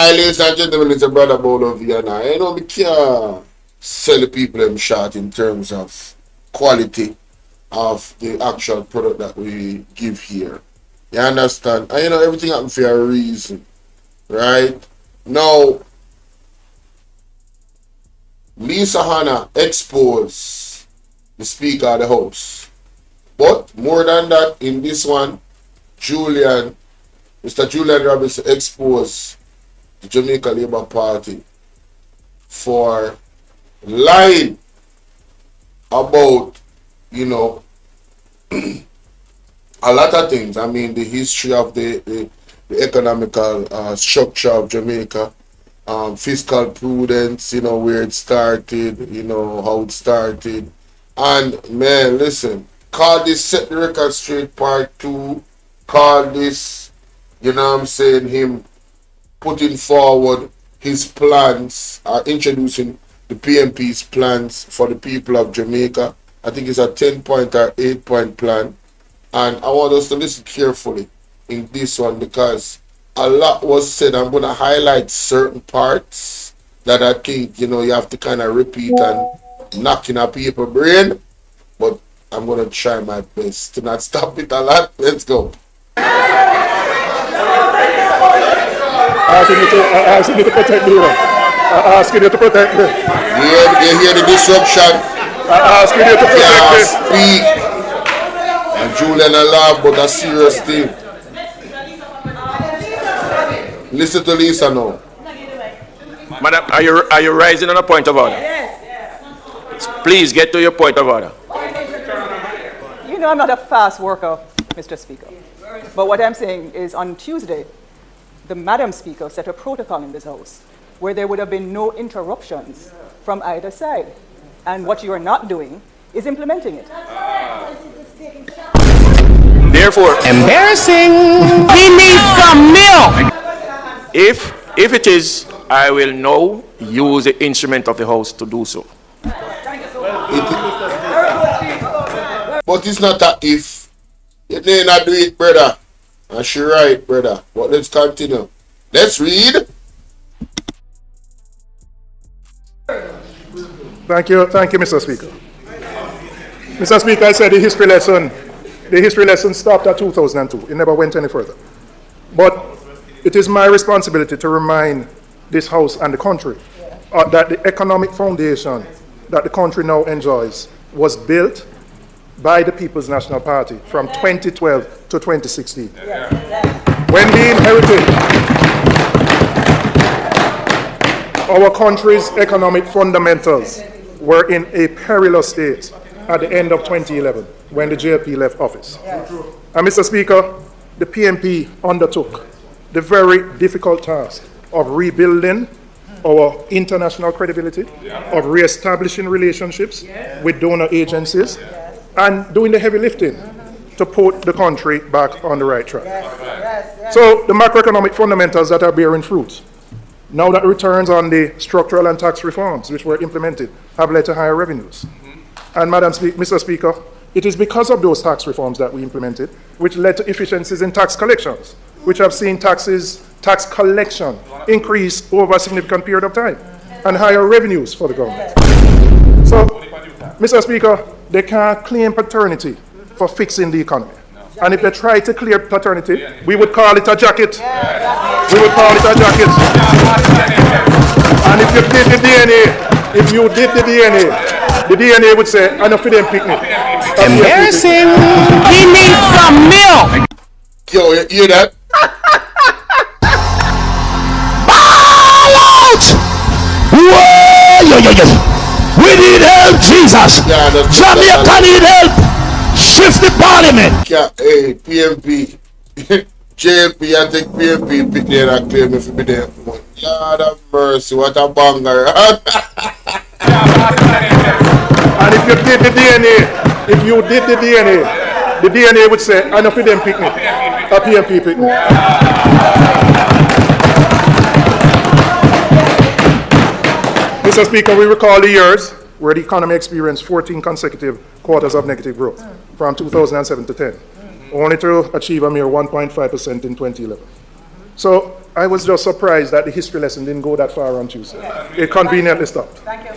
ladies and gentlemen, it's a brother Bolo and I know we can't sell the people them short in terms of quality of the actual product that we give here. You understand? And everything happens for a reason, right? Now, Lisa Hanna exposed the Speaker of the House. But more than that, in this one, Mr. Julian Robinson exposed the Jamaica Labour Party for lying about, a lot of things. I mean, the history of the economical structure of Jamaica, fiscal prudence, where it started, how it started. And, man, listen, call this Set the Record Straight Part 2, call this, him putting forward his plans, introducing the PMP's plans for the people of Jamaica. I think it's a 10-point or 8-point plan. And I want us to listen carefully in this one because a lot was said. I'm going to highlight certain parts that I think, you have to kind of repeat and knock in a paper brain. But I'm going to try my best to not stop it a lot. Let's go. Asking you to protect me. Asking you to protect me. You hear the disruption. Asking you to protect me. Speak. And Julian a laugh, but a serious thing. Listen to Lisa now. Madam, are you rising on a point of order? Yes. Please get to your point of order. I'm not a fast worker, Mr. Speaker. But what I'm saying is on Tuesday, the Madam Speaker set a protocol in this House where there would have been no interruptions from either side. And what you are not doing is implementing it. Therefore, embarrassing. He needs some milk. If it is, I will now use the instrument of the House to do so. But it's not a if. You may not do it, brother. And she right, brother. But let's continue. Let's read. Thank you, Mr. Speaker. Mr. Speaker, I said the history lesson stopped at 2002. It never went any further. But it is my responsibility to remind this House and the country that the economic foundation that the country now enjoys was built by the People's National Party from 2012 to 2016. When we inherited our country's economic fundamentals were in a perilous state at the end of 2011 when the JP left office. And Mr. Speaker, the PMP undertook the very difficult task of rebuilding our international credibility, of re-establishing relationships with donor agencies, and doing the heavy lifting to put the country back on the right track. So the macroeconomic fundamentals that are bearing fruit, now that returns on the structural and tax reforms which were implemented have led to higher revenues. And Mr. Speaker, it is because of those tax reforms that we implemented which led to efficiencies in tax collections, which have seen tax collection increase over a significant period of time and higher revenues for the government. So, Mr. Speaker, they can't claim paternity for fixing the economy. And if they try to claim paternity, we would call it a jacket. We would call it a jacket. And if you did the DNA would say, enough of them picnic. Embarrassing. He needs some milk. Yo, you hear that? Whoa, we need help, Jesus. Jamaica need help. Shift the parliament. Yeah, hey, PMP. JP, I think PMP pick there and claim if you be there. Lord of mercy, what a banger. And if you did the DNA would say, enough of them picnic. A PMP picnic. Mr. Speaker, we recall the years where the economy experienced 14 consecutive quarters of negative growth from 2007 to 10, only to achieve a mere 1.5% in 2011. So I was just surprised that the history lesson didn't go that far on Tuesday. It conveniently stopped. Thank you.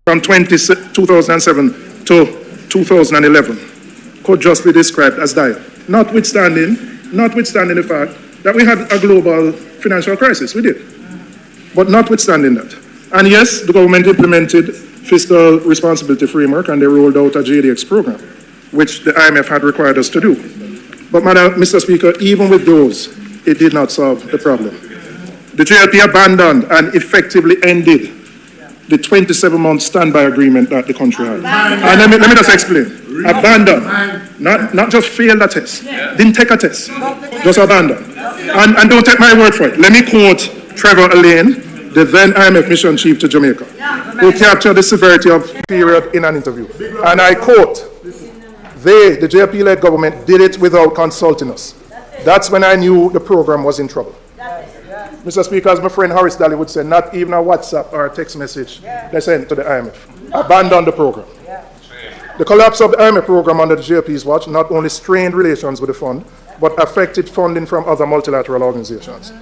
From 2007 to 2011 could just be described as dire, notwithstanding the fact that we had a global financial crisis. We did. But notwithstanding that. And yes, the government implemented fiscal responsibility framework and they rolled out a JDX program, which the IMF had required us to do. But Mr. Speaker, even with those, it did not solve the problem. The JLP abandoned and effectively ended the 27-month standby agreement that the country had. And let me just explain. Abandoned, not just failed a test, didn't take a test, just abandoned. And don't take my word for it. Let me quote Trevor Elaine, the then IMF mission chief to Jamaica, who captured the severity of the period in an interview. And I quote, the JLP-led government did it without consulting us. That's when I knew the program was in trouble. Mr. Speaker, as my friend Horace Daly would say, not even a WhatsApp or a text message they sent to the IMF. Abandon the program. The collapse of the IMF program under the JP's watch not only strained relations with the fund, but affected funding from other multilateral organizations.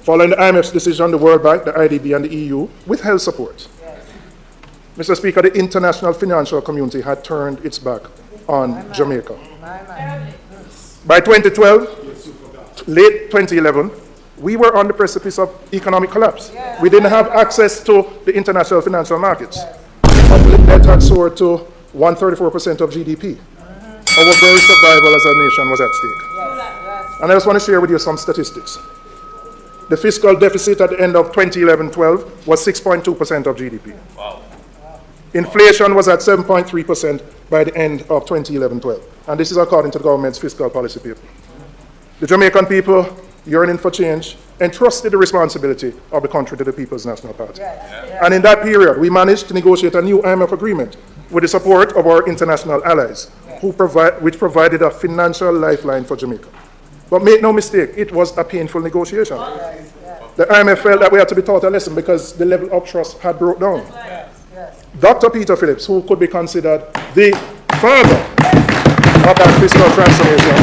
Following the IMF's decision, the World Bank, the IDB, and the EU withheld support. Mr. Speaker, the international financial community had turned its back on Jamaica. By 2012, late 2011, we were on the precipice of economic collapse. We didn't have access to the international financial markets. Public debt had soared to 134% of GDP. Our very survival as a nation was at stake. And I just want to share with you some statistics. The fiscal deficit at the end of 2011-12 was 6.2% of GDP. Wow. Inflation was at 7.3% by the end of 2011-12. And this is according to the government's fiscal policy paper. The Jamaican people, yearning for change, entrusted the responsibility of the country to the People's National Party. And in that period, we managed to negotiate a new IMF agreement with the support of our international allies, which provided a financial lifeline for Jamaica. But make no mistake, it was a painful negotiation. The IMF felt that we had to be taught a lesson because the level of trust had broke down. Dr. Peter Phillips, who could be considered the father of that fiscal transformation,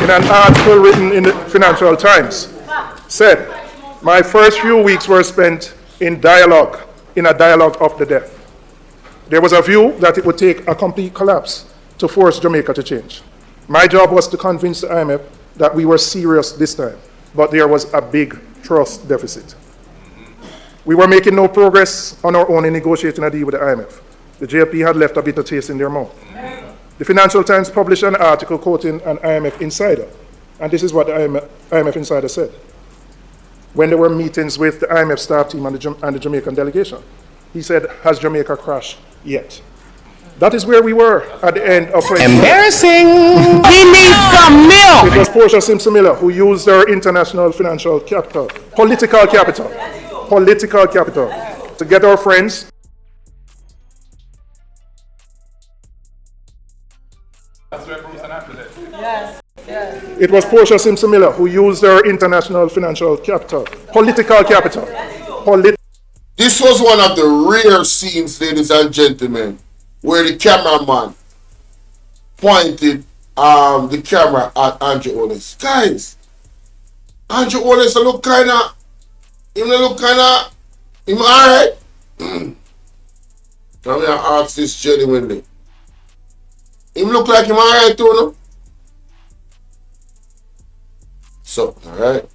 in an article written in the Financial Times, said, "My first few weeks were spent in a dialogue of the deaf. There was a view that it would take a complete collapse to force Jamaica to change. My job was to convince the IMF that we were serious this time, but there was a big trust deficit. We were making no progress on our own in negotiating a deal with the IMF. The JLP had left a bitter taste in their mouth." The Financial Times published an article quoting an IMF insider, and this is what the IMF insider said when there were meetings with the IMF staff team and the Jamaican delegation. He said, "Has Jamaica crashed yet?" That is where we were at the end of 2012. Embarrassing! We need some milk! It was Portia Simpson Miller who used her international financial capital, political capital, to get our friends. It was Portia Simpson Miller who used her international financial capital, political capital. This was one of the rare scenes, ladies and gentlemen, where the cameraman pointed the camera at Andrew Holness. Guys, Andrew Holness look kinda, him alright? I'm gonna ask this genuinely. Him look like him alright too, no? So, alright.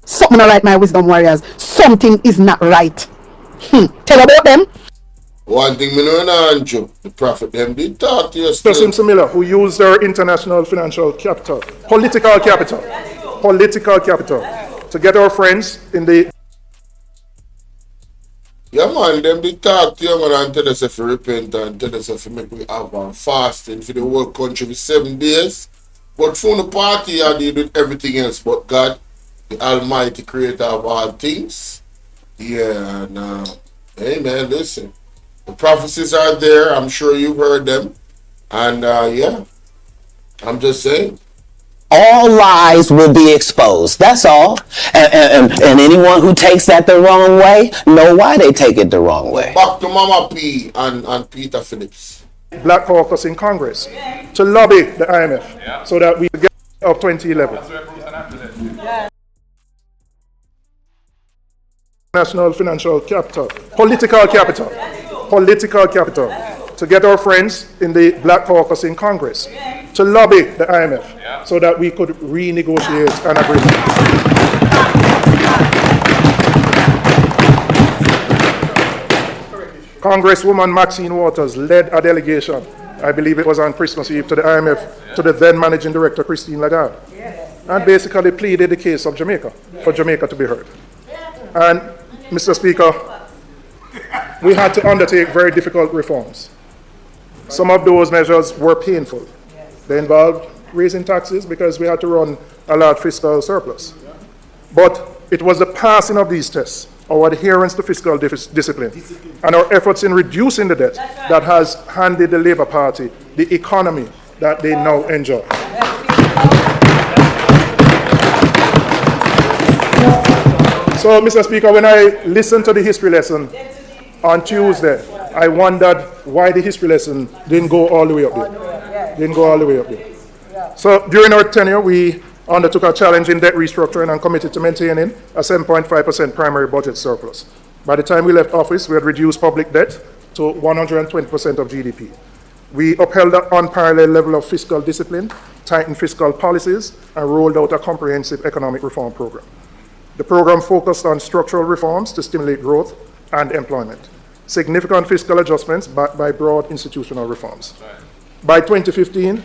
Something not right, my wisdom warriors. Something is not right. Tell about them. One thing me know, Andrew, the prophet them did talk to you still. Simpson Miller, who used her international financial capital, political capital, to get our friends in the... Yeah man, them did talk to you man and tell us if you repent and tell us if you make we have one fasting for the whole country for 7 days. But from the party I did with everything else but God, the Almighty Creator of all things. Yeah, and hey man, listen. The prophecies are there, I'm sure you've heard them. And yeah, I'm just saying. All lies will be exposed. That's all. And anyone who takes that the wrong way, know why they take it the wrong way. Back to Mama P and Peter Phillips. Black Caucus in Congress to lobby the IMF so that we get of 2011. National financial capital, political capital to get our friends in the Black Caucus in Congress to lobby the IMF so that we could renegotiate an agreement. Congresswoman Maxine Waters led a delegation, I believe it was on Christmas Eve, to the IMF, to the then Managing Director, Christine Lagarde, and basically pleaded the case of Jamaica, for Jamaica to be heard. And, Mr. Speaker, we had to undertake very difficult reforms. Some of those measures were painful. They involved raising taxes because we had to run a large fiscal surplus. But it was the passing of these tests, our adherence to fiscal discipline, and our efforts in reducing the debt that has handed the Labour Party the economy that they now enjoy. So, Mr. Speaker, when I listened to the history lesson on Tuesday, I wondered why the history lesson didn't go all the way up there. So, during our tenure, we undertook a challenge in debt restructuring and committed to maintaining a 7.5% primary budget surplus. By the time we left office, we had reduced public debt to 120% of GDP. We upheld an unparalleled level of fiscal discipline, tightened fiscal policies, and rolled out a comprehensive economic reform program. The program focused on structural reforms to stimulate growth and employment, significant fiscal adjustments backed by broad institutional reforms. By 2015,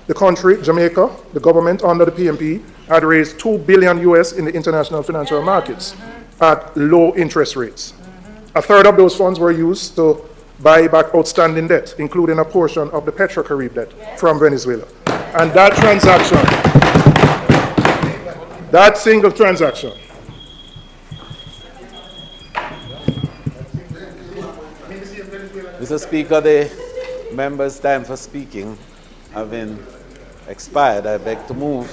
the country, Jamaica, the government under the PMP, had raised $2 billion in the international financial markets at low interest rates. A third of those funds were used to buy back outstanding debt, including a portion of the Petrocarib debt from Venezuela. And that transaction, that single transaction, Mr. Speaker, the members' time for speaking having expired, I beg to move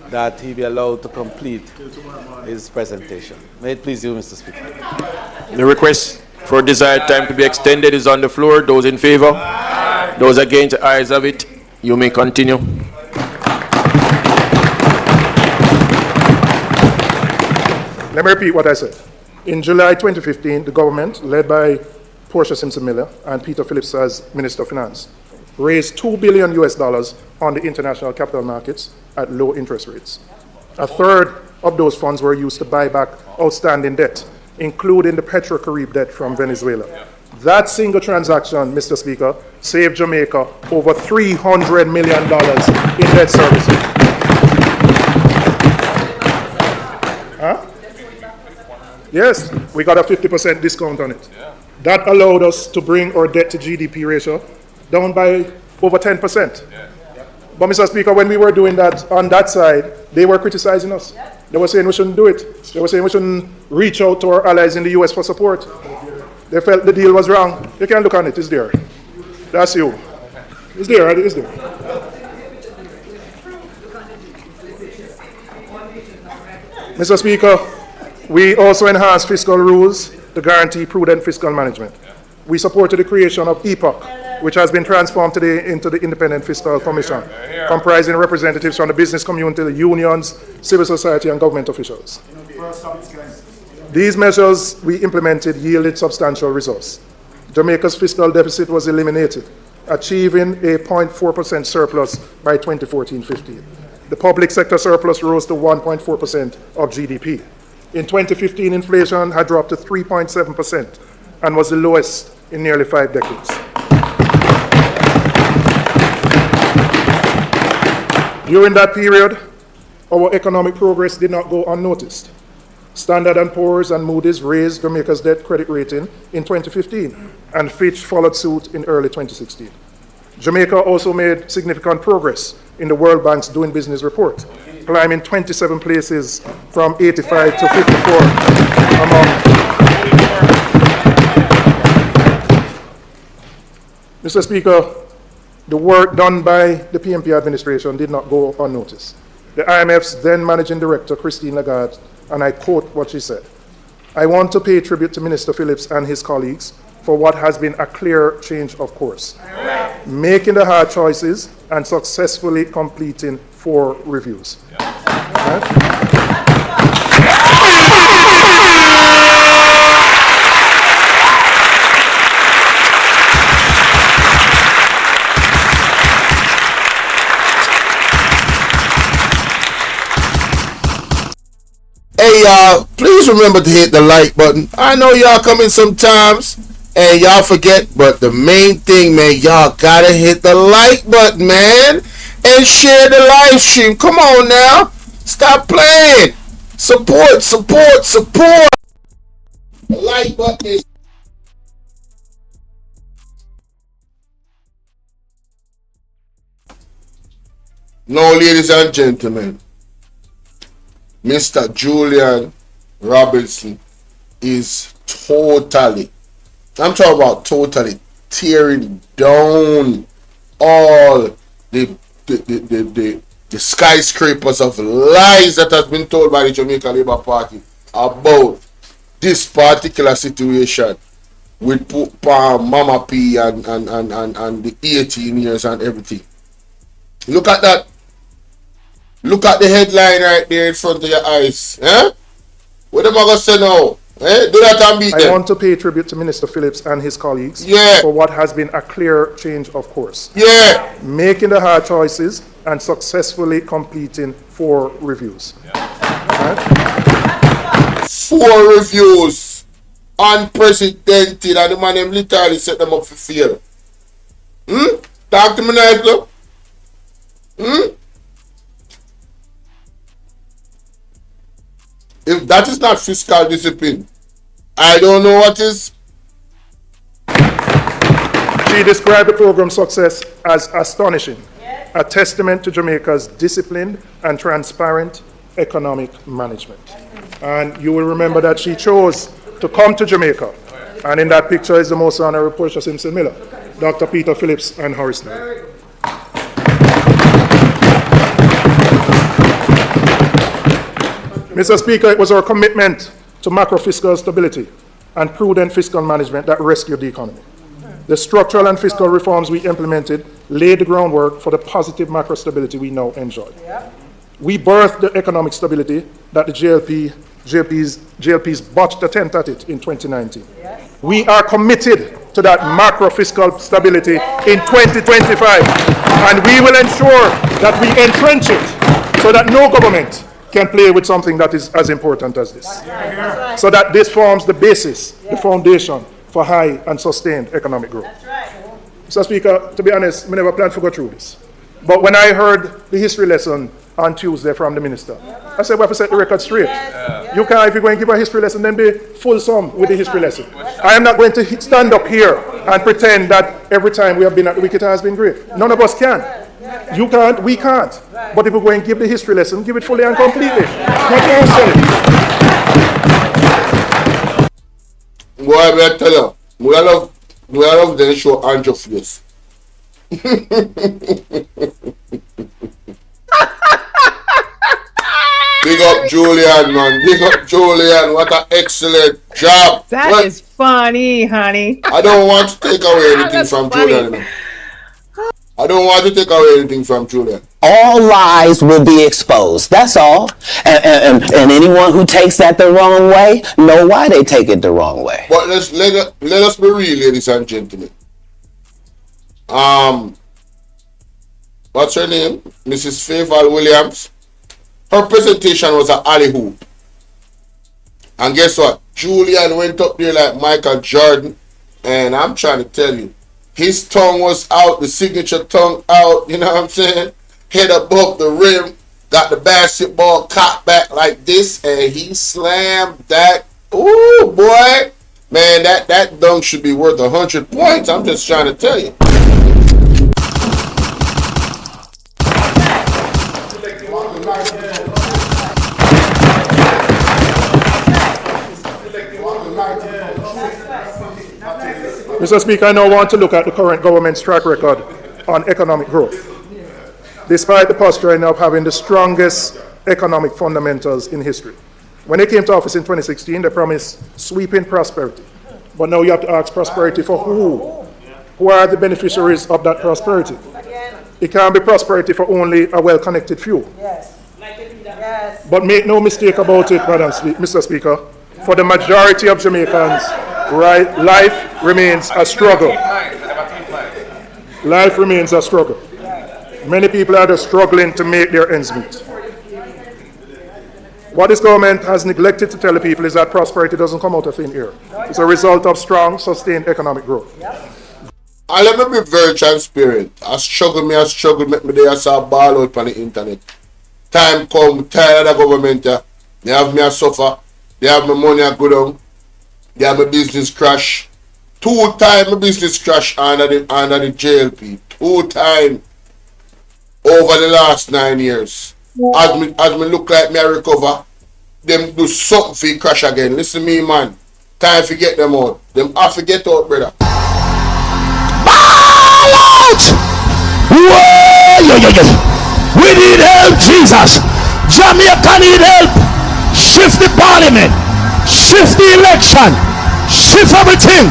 that he be allowed to complete his presentation. May it please you, Mr. Speaker. The request for desired time to be extended is on the floor. Those in favor? Those against, the ayes have it. You may continue. Let me repeat what I said. In July 2015, the government, led by Portia Simpson-Miller and Peter Phillips as Minister of Finance, raised $2 billion on the international capital markets at low interest rates. A third of those funds were used to buy back outstanding debt, including the Petrocarib debt from Venezuela. That single transaction, Mr. Speaker, saved Jamaica over $300 million in debt servicing. Huh? Yes, we got a 50% discount on it. That allowed us to bring our debt to GDP ratio down by over 10%. But, Mr. Speaker, when we were doing that on that side, they were criticizing us. They were saying we shouldn't do it. They were saying we shouldn't reach out to our allies in the US for support. They felt the deal was wrong. You can look on it, it's there. That's you. It's there, it's there. Mr. Speaker, we also enhanced fiscal rules to guarantee prudent fiscal management. We supported the creation of EPOC, which has been transformed today into the Independent Fiscal Commission, comprising representatives from the business community, the unions, civil society, and government officials. These measures we implemented yielded substantial results. Jamaica's fiscal deficit was eliminated, achieving a 0.4% surplus by 2014-15. The public sector surplus rose to 1.4% of GDP. In 2015, inflation had dropped to 3.7% and was the lowest in nearly 5 decades. During that period, our economic progress did not go unnoticed. Standard & Poor's and Moody's raised Jamaica's debt credit rating in 2015, and Fitch followed suit in early 2016. Jamaica also made significant progress in the World Bank's Doing Business report, climbing 27 places from 85 to 54 among. Mr. Speaker, the work done by the PMP administration did not go unnoticed. The IMF's then Managing Director, Christine Lagarde, and I quote what she said, "I want to pay tribute to Minister Phillips and his colleagues for what has been a clear change of course. making the hard choices and successfully completing 4 reviews. Right? Hey y'all, please remember to hit the like button. I know y'all come in sometimes and y'all forget, but the main thing, man, y'all gotta hit the like button, man, and share the live stream. Come on now, stop playing. Support, support, support. The like button is. No, ladies and gentlemen, Mr. Julian Robinson is totally, I'm talking about totally tearing down all the skyscrapers of lies that has been told by the Jamaica Labour Party about this particular situation with Mama P and the 18 years and everything. Look at that. Look at the headline right there in front of your eyes. Eh? What am I going to say now? Eh? Do that and beat them. I want to pay tribute to Minister Phillips and his colleagues for what has been a clear change of course. Yeah. Making the hard choices and successfully completing 4 reviews. Right? 4 reviews. Unprecedented. And the man them literally set them up for fail. Talk to me nice, though. If that is not fiscal discipline, I don't know what is. She described the program's success as astonishing, a testament to Jamaica's disciplined and transparent economic management. And you will remember that she chose to come to Jamaica. And in that picture is the most honorable Portia Simpson Miller, Dr. Peter Phillips, and Horace Knight. Mr. Speaker, it was our commitment to macro-fiscal stability and prudent fiscal management that rescued the economy. The structural and fiscal reforms we implemented laid the groundwork for the positive macro stability we now enjoy. We birthed the economic stability that the JLP's botched attempt at it in 2019. We are committed to that macro fiscal stability in 2025, and we will ensure that we entrench it so that no government can play with something that is as important as this. So that this forms the basis, the foundation for high and sustained economic growth. Mr. Speaker, to be honest, we never planned to go through this. But when I heard the history lesson on Tuesday from the minister, I said we have to set the record straight. You can't, if you're going to give a history lesson, then be fulsome with the history lesson. I am not going to stand up here and pretend that every time we have been at the wicket has been great. None of us can. You can't, we can't. But if we're going to give the history lesson, give it fully and completely. Not partially. Boy, I tell you, we love the show Andrew face. Big up Julian, man. Big up Julian. What an excellent job. That is funny, honey. I don't want to take away anything from Julian. I don't want to take away anything from Julian. All lies will be exposed. That's all. And anyone who takes that the wrong way, know why they take it the wrong way. But let us be real, ladies and gentlemen. What's her name? Mrs. Faval Williams. Her presentation was an alley-hoop. And guess what? Julian went up there like Michael Jordan. And I'm trying to tell you, his tongue was out, the signature tongue out, you know what I'm saying? Head above the rim, got the basketball cocked back like this, and he slammed that. Ooh, boy. Man, that dunk should be worth 100 points. I'm just trying to tell you. Mr. Speaker, I now want to look at the current government's track record on economic growth. Despite the posturing of having the strongest economic fundamentals in history. When they came to office in 2016, they promised sweeping prosperity. But now you have to ask prosperity for who? who are the beneficiaries of that prosperity? It can't be prosperity for only a well-connected few. But make no mistake about it, Mr. Speaker, for the majority of Jamaicans, right, life remains a struggle. Life remains a struggle. Many people are just struggling to make their ends meet. What this government has neglected to tell the people is that prosperity doesn't come out of thin air. It's a result of strong, sustained economic growth. And let me be very transparent. I struggle, make me there, I saw Bolo on the internet. Time come, tired of the government, they have me a suffer, they have my money a go down, they have my business crash. 2 times my business crash under the JLP. 2 times over the last 9 years. As me look like me I recover, them do something for crash again. Listen to me, man. Time to get them out. Them have to get out, brother. Ball out! Whoa! We need help, Jesus. Jamaica need help. Shift the parliament. Shift the election. Shift everything.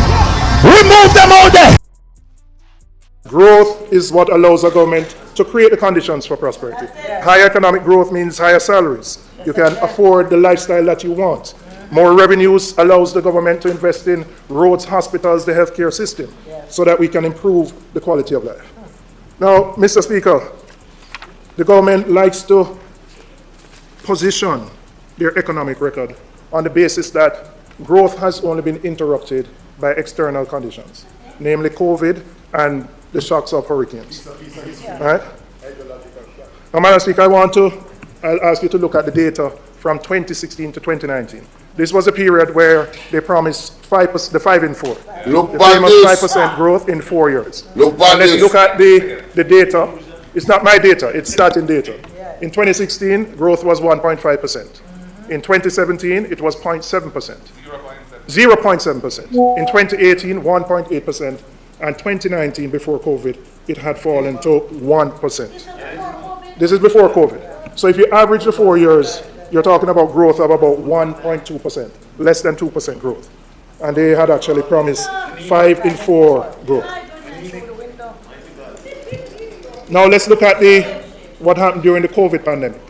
Remove them out there. Growth is what allows a government to create the conditions for prosperity. Higher economic growth means higher salaries. You can afford the lifestyle that you want. More revenues allows the government to invest in roads, hospitals, the healthcare system, so that we can improve the quality of life. Now, Mr. Speaker, the government likes to position their economic record on the basis that growth has only been interrupted by external conditions, namely COVID and the shocks of hurricanes. Right? Now, Madam Speaker, I'll ask you to look at the data from 2016 to 2019. This was a period where they promised 5%, the 5 in 4. Look the back famous this. 5% growth in 4 years. Look back Let's this. look at the data. It's not my data, it's starting data. In 2016, growth was 1.5%. In 2017, it was 0.7%. 0.7%. In 2018, 1.8%. And 2019, before COVID, it had fallen to 1%. This is before COVID. So if you average the 4 years, you're talking about growth of about 1.2%, less than 2% growth. And they had actually promised 5 in 4 growth. Now let's look at what happened during the COVID pandemic.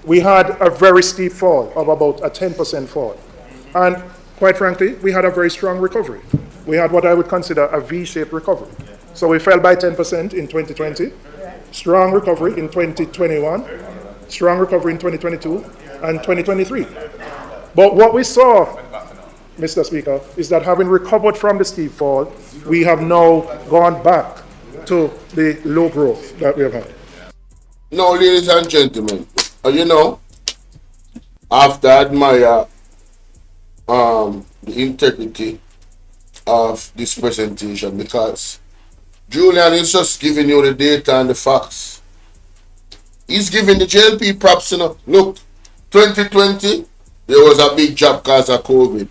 We had a very steep fall of about a 10% fall. And quite frankly, we had a very strong recovery. We had what I would consider a V-shaped recovery. So we fell by 10% in 2020, strong recovery in 2021, strong recovery in 2022 and 2023. But what we saw, Mr. Speaker, is that having recovered from the steep fall, we have now gone back to the low growth that we have had. Now, ladies and gentlemen, I have to admire the integrity of this presentation, because Julian is just giving you the data and the facts. He's giving the JLP props, Look, 2020, there was a big job because of COVID.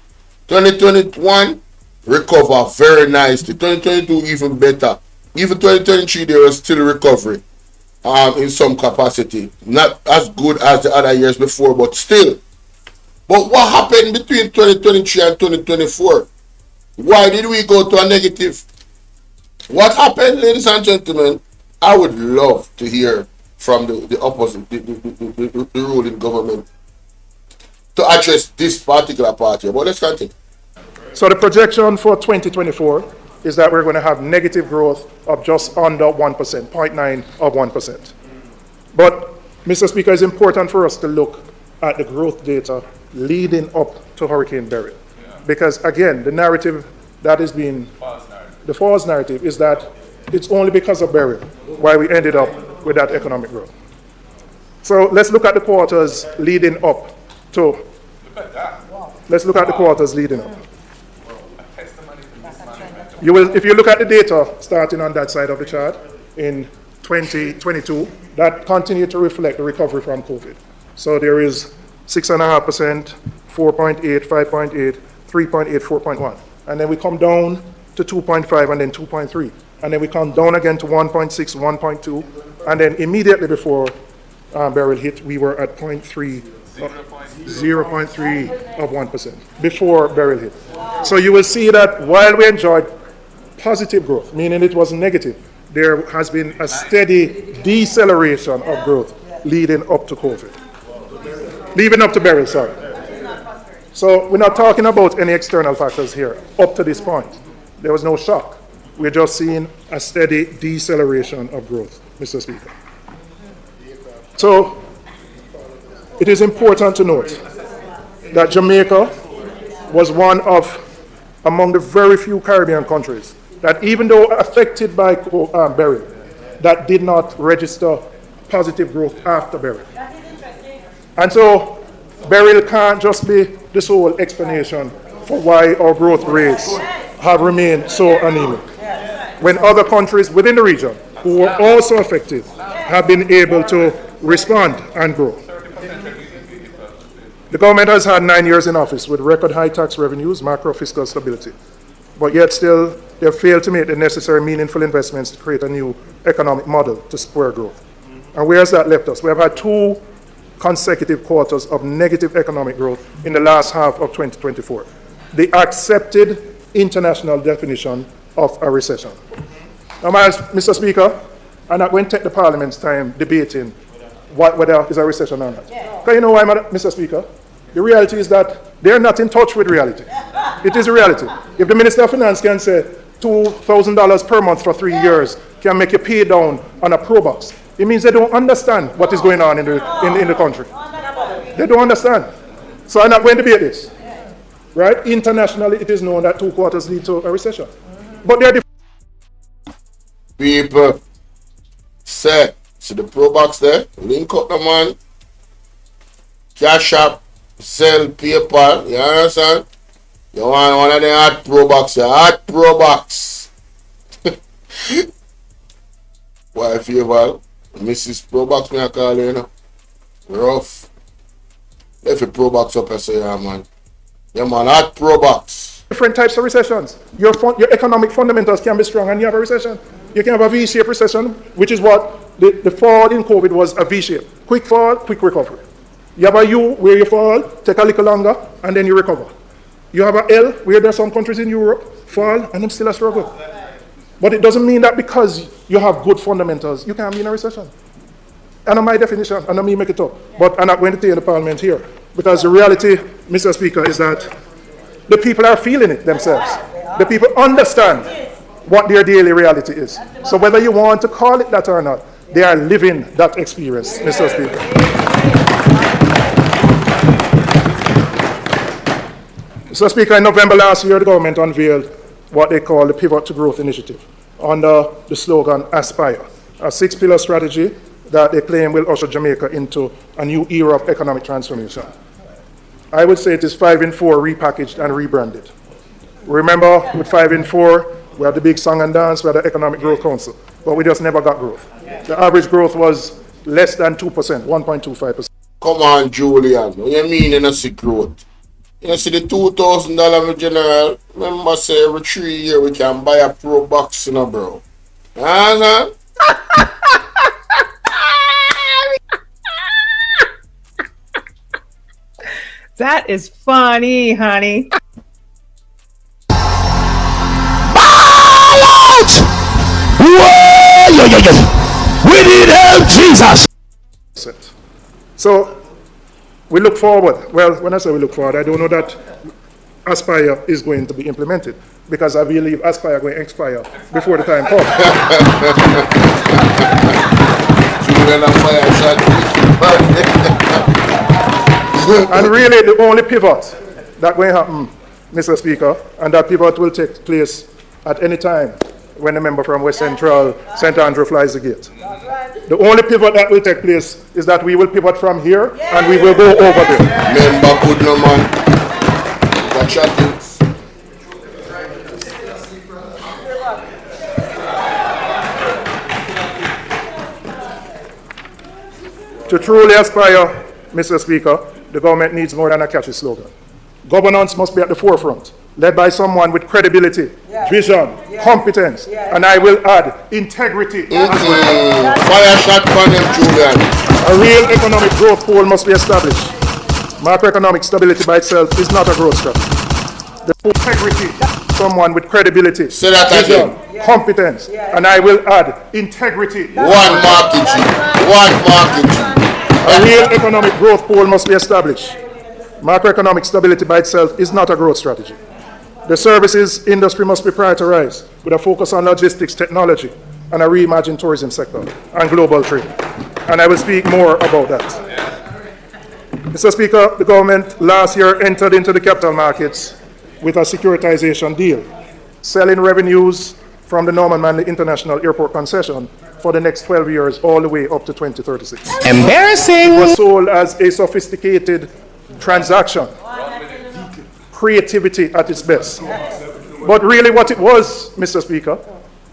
2021, recover very nicely. 2022, even better. Even 2023, there was still recovery in some capacity. Not as good as the other years before, but still. But what happened between 2023 and 2024? Why did we go to a negative? What happened, ladies and gentlemen? I would love to hear from the opposite, the ruling government, to address this particular party. But let's continue. So the projection for 2024 is that we're going to have negative growth of just under 1%, 0.9 of 1%. But, Mr. Speaker, it's important for us to look at the growth data leading up to Hurricane Beryl. Because, again, the narrative that is being, the false narrative is that it's only because of Beryl why we ended up with that economic growth. So let's look at the quarters leading up to, let's look at the quarters leading up. You will, if you look at the data starting on that side of the chart in 2022, that continued to reflect the recovery from COVID. So there is 6.5%, 4.8, 5.8, 3.8, 4.1. And then we come down to 2.5 and then 2.3. And then we come down again to 1.6, 1.2. And then immediately before Beryl hit, we were at 0.3 of 1% before Beryl hit. So you will see that while we enjoyed positive growth, meaning it was negative. There has been a steady deceleration of growth leading up to COVID. Leading up to Beryl, sorry. So we're not talking about any external factors here up to this point. There was no shock. We're just seeing a steady deceleration of growth, Mr. Speaker. So it is important to note that Jamaica was one of among the very few Caribbean countries that, even though affected by Beryl, that did not register positive growth after Beryl. And so Beryl can't just be the sole explanation for why our growth rates have remained so anemic, when other countries within the region who were also affected have been able to respond and grow. The government has had 9 years in office with record high tax revenues, macro fiscal stability, but yet still they have failed to make the necessary meaningful investments to create a new economic model to spur growth. And where has that left us? We have had 2 consecutive quarters of negative economic growth in the last half of 2024, the accepted international definition of a recession. Now, Mr. Speaker, I'm not going to take the Parliament's time debating whether it's a recession or not. Because you know why, Mr. Speaker? The reality is that they're not in touch with reality. It is a reality. If the Minister of Finance can say $2,000 per month for 3 years can make you pay down on a pro box, it means they don't understand what is going on in the country. They don't understand. So I'm not going to debate this. Right? Internationally, it is known that 2 quarters lead to a recession. But they're People say, see the pro box there? Link up the man. Cash App, sell PayPal. You understand? You want one of the hot pro box, your hot pro box. Why favor? Mrs. Pro box me I call you, you know. Rough. If you pro box up, I say, yeah, man. Yeah, man, hot pro box. different types of recessions. Your economic fundamentals can be strong and you have a recession. You can have a V-shaped recession, which is what the fall in COVID was, a V-shape. Quick fall, quick recovery. You have a U where you fall, take a little longer, and then you recover. You have a L where there are some countries in Europe fall and them still a struggle. But it doesn't mean that because you have good fundamentals, you can't be in a recession. And on my definition, and I may make it up, but I'm not going to tell the Parliament here, because the reality, Mr. Speaker, is that the people are feeling it themselves. The people understand what their daily reality is. So whether you want to call it that or not, they are living that experience, Mr. Speaker. Mr. Speaker, in November last year, the government unveiled what they call the Pivot to Growth Initiative under the slogan Aspire, a 6-pillar strategy that they claim will usher Jamaica into a new era of economic transformation. I would say it is 5 in 4 repackaged and rebranded. Remember, with 5 in 4, we had the big song and dance, we had the Economic Growth Council, but we just never got growth. The average growth was less than 2%, 1.25%. Come on, Julian. What you mean in a sick growth? You see the $2,000 general, remember say every 3 years we can buy a pro box, you know, bro. Uh-huh. That is funny, honey. Out! Whoa! We need help, Jesus. So we look forward. Well, when I say we look forward, I don't know that Aspire is going to be implemented, because I believe Aspire is going to expire before the time comes. And really, the only pivot that's going to happen, Mr. Speaker, and that pivot will take place at any time when a member from West Central, St. Andrew flies the gate. The only pivot that will take place is that we will pivot from here and we will go over there. Member good no man. Watch your things. To truly aspire, Mr. Speaker, the government needs more than a catchy slogan. Governance must be at the forefront, led by someone with credibility, vision, competence, and I will add, integrity as well. Fire shot for them, Julian. A real economic growth pole must be established. Macroeconomic stability by itself is not a growth strategy. The integrity someone with credibility, Say that vision, again. competence, and I will add integrity. One market G. One market G. A real economic growth pool must be established. Macroeconomic stability by itself is not a growth strategy. The services industry must be prioritized with a focus on logistics, technology, and a reimagined tourism sector and global trade. And I will speak more about that. Mr. Speaker, the government last year entered into the capital markets with a securitization deal, selling revenues from the Norman Manley International Airport concession for the next 12 years, all the way up to 2036. Embarrassing. It was sold as a sophisticated transaction, creativity at its best. But really what it was, Mr. Speaker,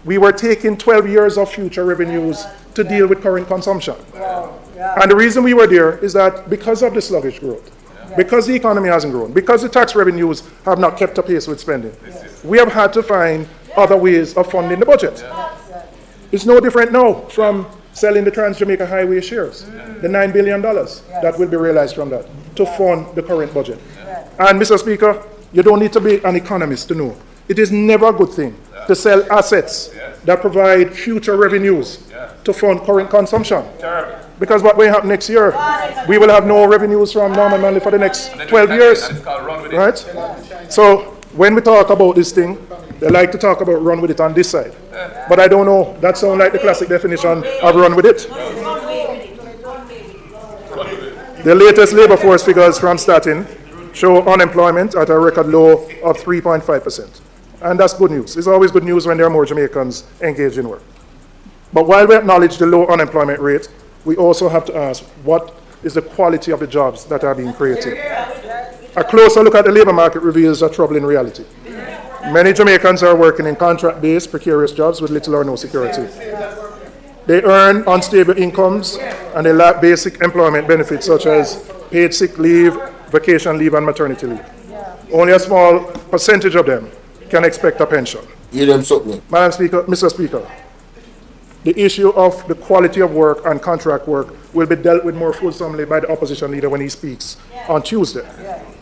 we were taking 12 years of future revenues to deal with current consumption. And the reason we were there is that because of the sluggish growth, because the economy hasn't grown, because the tax revenues have not kept up pace with spending, we have had to find other ways of funding the budget. It's no different now from selling the Trans-Jamaica Highway shares, the $9 billion that will be realized from that, to fund the current budget. And Mr. Speaker, you don't need to be an economist to know it is never a good thing to sell assets that provide future revenues to fund current consumption. Because what will happen next year, we will have no revenues from Norman Manley for the next 12 years, right? So when we talk about this thing, they like to talk about run with it on this side. But I don't know, that sounds like the classic definition of run with it. The latest labor force figures from Statin show unemployment at a record low of 3.5%. And that's good news. It's always good news when there are more Jamaicans engaged in work. But while we acknowledge the low unemployment rate, we also have to ask, what is the quality of the jobs that are being created? A closer look at the labor market reveals a troubling reality. Many Jamaicans are working in contract-based, precarious jobs with little or no security. They earn unstable incomes, and they lack basic employment benefits such as paid sick leave, vacation leave, and maternity leave. Only a small percentage of them can expect a pension. Madam Speaker, Mr. Speaker, the issue of the quality of work and contract work will be dealt with more fulsomely by the opposition leader when he speaks on Tuesday.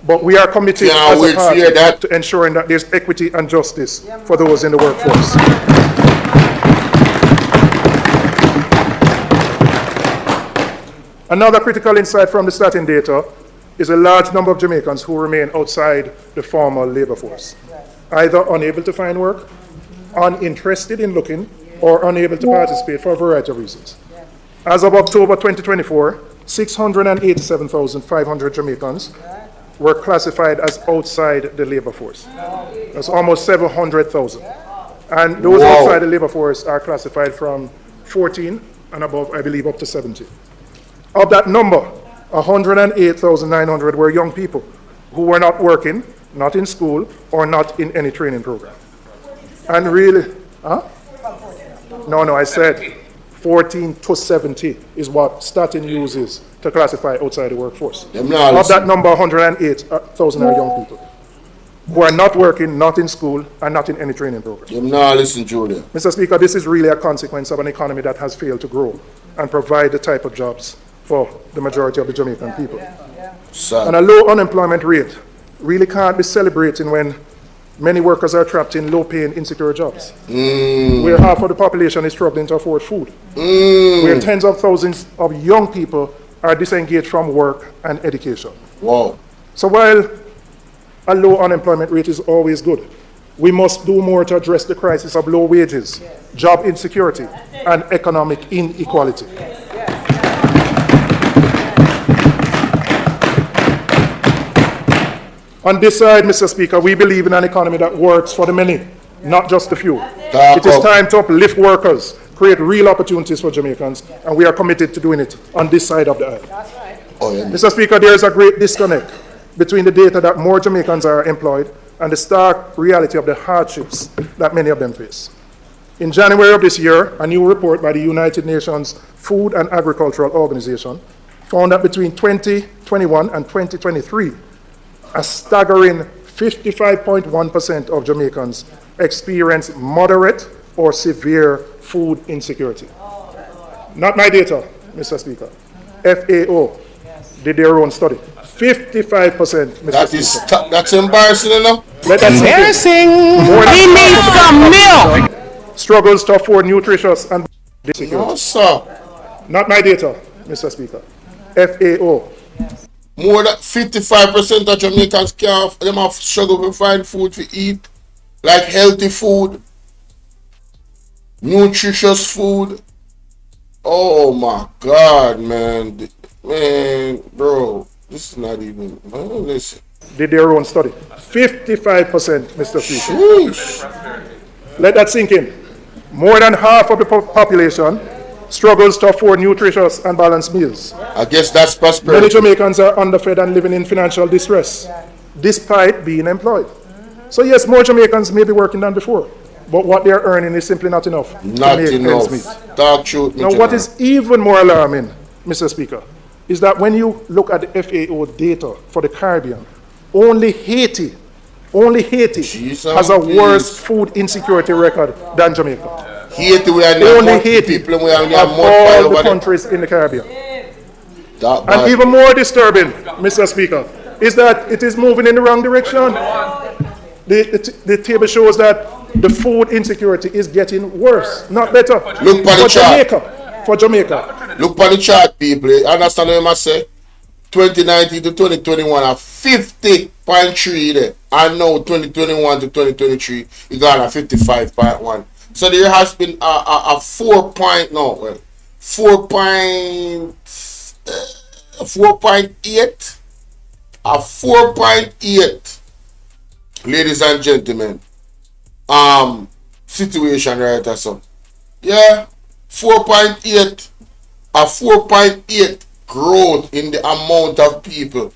But we are committed as a party to ensuring that there's equity and justice for those in the workforce. Another critical insight from the Statin data is a large number of Jamaicans who remain outside the formal labor force, either unable to find work, uninterested in looking, or unable to participate for a variety of reasons. As of October 2024, 687,500 Jamaicans were classified as outside the labor force. That's almost 700,000. And those outside the labor force are classified from 14 and above, I believe, up to 70. Of that number, 108,900 were young people who were not working, not in school, or not in any training program. And really, No, I said 14 to 70 is what Statin uses to classify outside the workforce. Of that number, 108,000 are young people who are not working, not in school, and not in any training program. Listen, Julian. Mr. Speaker, this is really a consequence of an economy that has failed to grow and provide the type of jobs for the majority of the Jamaican people. And a low unemployment rate really can't be celebrating when many workers are trapped in low-paying, insecure jobs, where half of the population is struggling to afford food, where tens of thousands of young people are disengaged from work and education. So while a low unemployment rate is always good, we must do more to address the crisis of low wages, job insecurity, and economic inequality. On this side, Mr. Speaker, we believe in an economy that works for the many, not just the few. It is time to uplift workers, create real opportunities for Jamaicans, and we are committed to doing it on this side of the aisle. Mr. Speaker, there is a great disconnect between the data that more Jamaicans are employed and the stark reality of the hardships that many of them face. In January of this year, a new report by the United Nations Food and Agricultural Organization found that between 2021 and 2023, a staggering 55.1% of Jamaicans experience moderate or severe food insecurity. Not my data, Mr. Speaker. FAO did their own study. 55%, Mr. Speaker. That's embarrassing enough. Let that sink in. Embarrassing. More than We need half some of the milk. population struggles to afford nutritious and security. No, sir. Not my data, Mr. Speaker. FAO. More than 55% of Jamaicans can't, them have struggle to find food to eat, like healthy food, nutritious food. Oh my God, man. Man, bro, this is not even, man, listen. Did their own study. 55%, Mr. Speaker. Sheesh. Let that sink in. More than half of the population struggles to afford nutritious and balanced meals. I guess that's Many prosperity. Jamaicans are underfed and living in financial distress, despite being employed. So yes, more Jamaicans may be working than before, but what they're earning is simply not enough Not to make ends meet. enough. Talk truth, Now, what is even more alarming, Mr. Speaker, is that when you look at the FAO data for the Caribbean, only Haiti Jesus, has a please. worse food insecurity record than Jamaica. Haiti, we are Only not Haiti people, we are of not all the over there. countries in the Caribbean. That And bad. even more disturbing, Mr. Speaker, is that it is moving in the wrong direction. The table shows that the food insecurity is getting worse, not better. Look for the chart. For Jamaica. Look on the chart, people. You understand what I say? 2019 to 2021 are 50.3 there. And now 2021 to 2023, you got a 55.1. So there has been a 4.8, a 4.8, ladies and gentlemen, situation right or so. Yeah, 4.8, a 4.8 growth in the amount of people,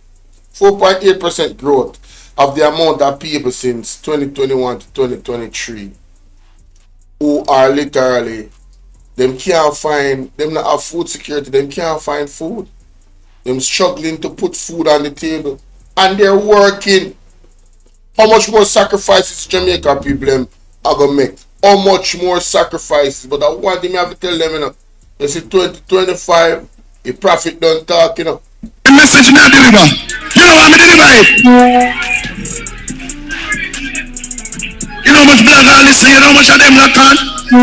4.8% growth of the amount of people since 2021 to 2023 who are literally, them can't find, them not have food security, them can't find food, them struggling to put food on the table, and they're working. How much more sacrifices Jamaica people them are gonna make? How much more sacrifices? But I want them have to tell them, you know, you see 2025, the profit don't talk, you know. The message not deliver. You know what I deliver it? You know how much black I listen, you know how much of them black on?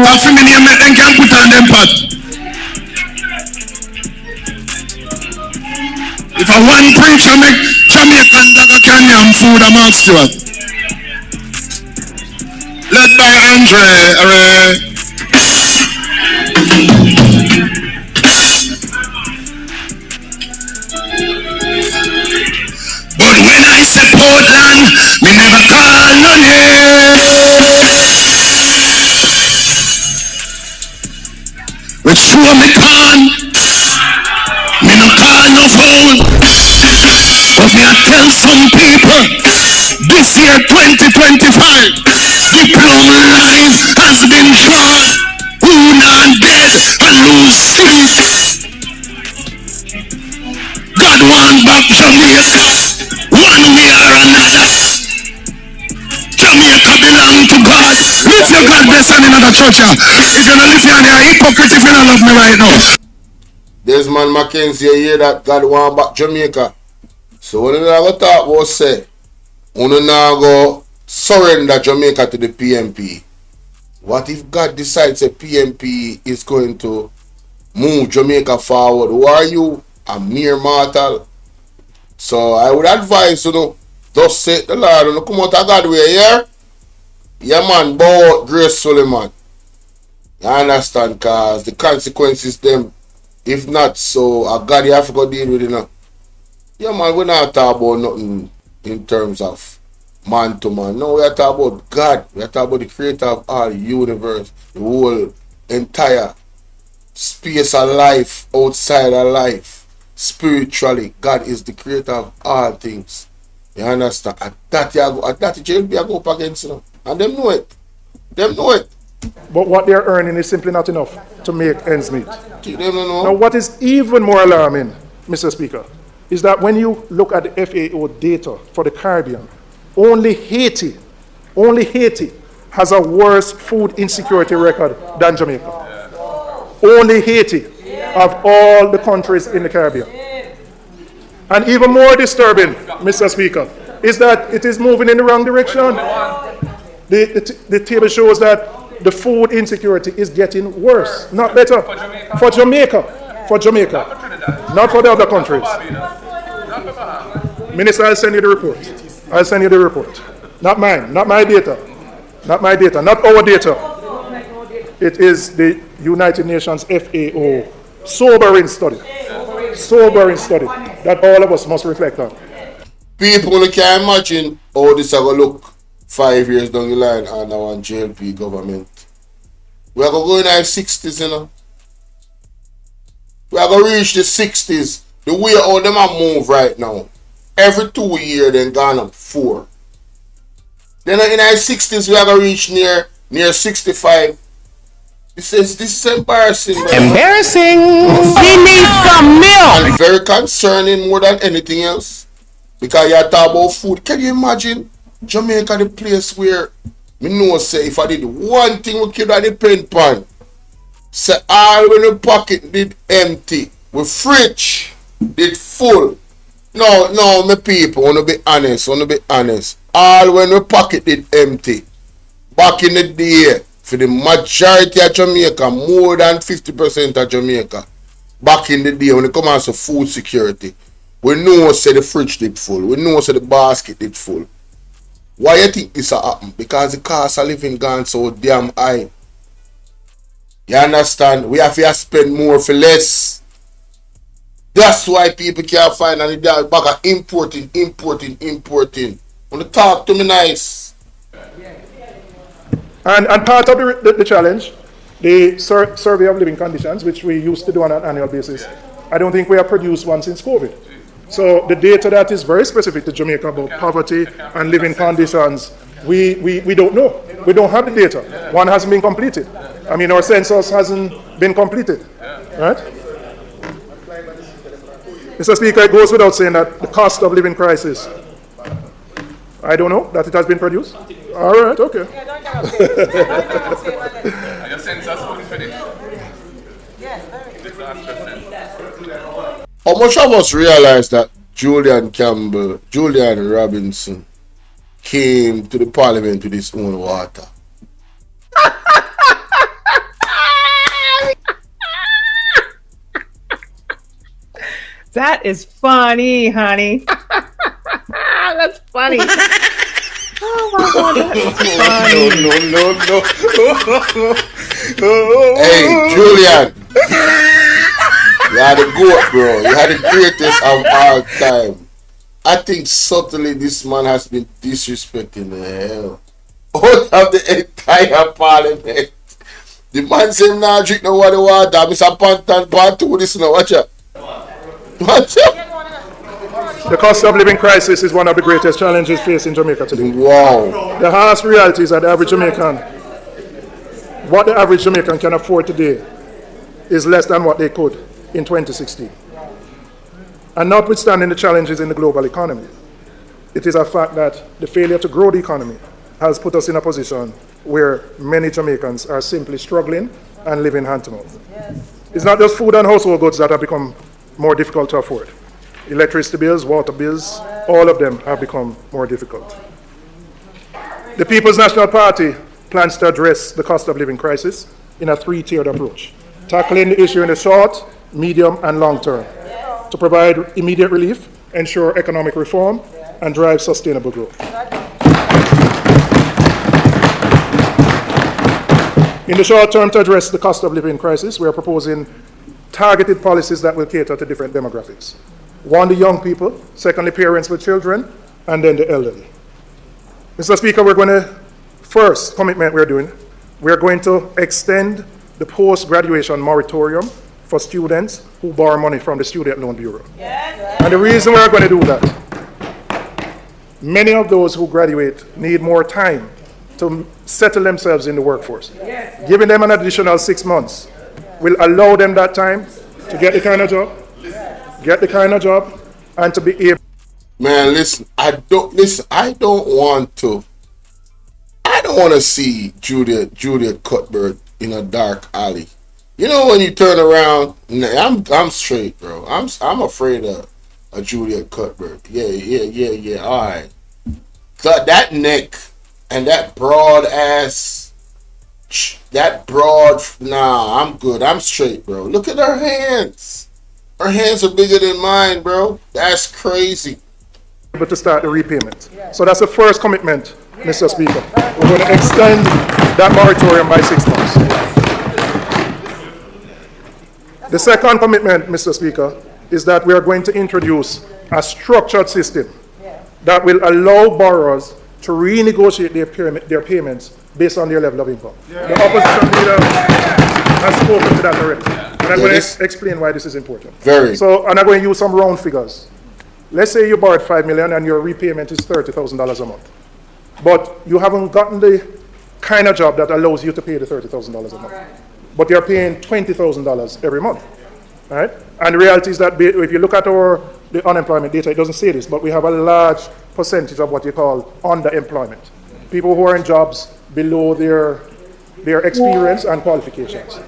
Half a million make them can put on them pot. If a one preacher make Jamaican dagger can yam food, I'm asked you what. Led by Andre. But when I say Portland, me never call no name. Which show me can, me no call no fool. But me I tell some people, this year 2025, the plumb line has been drawn. Who not dead and lose sleep. God want back Jamaica. One way or another. Jamaica belong to God. Lift your God bless on another church. If you don't lift your hand, you're a hypocrite if you don't love me right now. Desmond Mackenzie, you hear that? God want back Jamaica. So when you go talk about say, when you now go surrender Jamaica to the PMP, what if God decides a PMP is going to move Jamaica forward? Who are you? A mere mortal. So I would advise you know, just say the Lord, you come out of God way, yeah? Yeah man, bow out gracefully man. You understand? Cause the consequences them, if not so, God you have to go deal with it, you know. Yeah man, we're not talking about nothing in terms of man to man. No, we are talking about God. We are talking about the creator of all the universe, the whole entire space of life, outside of life. Spiritually, God is the creator of all things. You understand? And that you go, and that jail be go up against you know. And them know it. Them know it. But what they're earning is simply not enough to make ends meet. Them don't know. Now, what is even more alarming, Mr. Speaker, is that when you look at the FAO data for the Caribbean, only Haiti has a worse food insecurity record than Jamaica. Only Haiti of all the countries in the Caribbean. And even more disturbing, Mr. Speaker, is that it is moving in the wrong direction. The table shows that the food insecurity is getting worse, not better. For Jamaica. For Jamaica. Not for the other countries. Minister, I'll send you the report. I'll send you the report. Not mine, not my data. Not my data, not our data. It is the United Nations FAO sobering study that all of us must reflect on. People can't imagine how this is going to look 5 years down the line under our JLP government. We are going to go in our 60s, you know. We are going to reach the 60s. The way all them are move right now. Every 2 years, then gone up 4. Then in our 60s, we are going to reach near 65. This is embarrassing. Man. Embarrassing. We need some milk. And very concerning more than anything else. Because you talk about food. Can you imagine Jamaica, the place where me know say if I did one thing we could have depend upon. Say all when the pocket did empty. We fridge did full. No, my people, wanna be honest. All when the pocket did empty. Back in the day, for the majority of Jamaica, more than 50% of Jamaica, back in the day when it comes to food security, we know say the fridge did full. We know say the basket did full. Why you think this happen? Because the cost of living gone so damn high. You understand? We have to spend more for less. That's why people can't find any bag of importing. Want to talk to me nice. And part of the challenge, the survey of living conditions, which we used to do on an annual basis, I don't think we have produced one since COVID. So the data that is very specific to Jamaica about poverty and living conditions, we don't know. We don't have the data. One hasn't been completed. I mean, our census hasn't been completed, right? Mr. Speaker, it goes without saying that the cost of living crisis, I don't know that it has been produced. All right, okay. How much of us realize that Julian Robinson came to the parliament with his own water? That is funny, honey. That's funny. Oh my God, that is funny. Hey, Julian. You are the GOAT, bro. You are the greatest of all time. I think subtly this man has been disrespecting the hell out of the entire parliament. The man said now drink no water. Mr. Pantan part 2 this now. Watch out. The cost of living crisis is one of the greatest challenges facing Jamaica today. Wow. The harsh reality is that what the average Jamaican can afford today is less than what they could in 2016. And notwithstanding the challenges in the global economy, it is a fact that the failure to grow the economy has put us in a position where many Jamaicans are simply struggling and living hand to mouth. Yes. It's not just food and household goods that have become more difficult to afford. Electricity bills, water bills, all of them have become more difficult. The People's National Party plans to address the cost of living crisis in a 3-tiered approach, tackling the issue in the short, medium, and long term to provide immediate relief, ensure economic reform, and drive sustainable growth. In the short term, to address the cost of living crisis, we are proposing targeted policies that will cater to different demographics. One, the young people, secondly, parents with children, and then the elderly. Mr. Speaker, we're going to, first commitment we're doing, we're going to extend the post-graduation moratorium for students who borrow money from the Student Loan Bureau. Yes. And the reason we're going to do that, many of those who graduate need more time to settle themselves in the workforce. Yes. Giving them an additional 6 months will allow them that time to get the kind of job, and to be able. Man, listen, I don't want to see Julia Cuthbert in a dark alley. You know when you turn around, I'm straight, bro. I'm afraid of Julia Cuthbert. Yeah. All right. that neck and that broad ass, nah, I'm good. I'm straight, bro. Look at her hands. Her hands are bigger than mine, bro. That's crazy. Able to start the repayment. So that's the first commitment, Mr. Speaker. We're going to extend that moratorium by 6 months. The second commitment, Mr. Speaker, is that we are going to introduce a structured system that will allow borrowers to renegotiate their payments based on their level of income. The opposition leader has spoken to that already. And I'm going to explain why this is important. So, and I'm going to use some round figures. Let's say you borrowed $5 million and your repayment is $30,000 a month. But you haven't gotten the kind of job that allows you to pay the $30,000 a month. But you're paying $20,000 every month. Right? And the reality is that if you look at the unemployment data, it doesn't say this, but we have a large percentage of what you call underemployment. People who are in jobs below their experience and qualifications.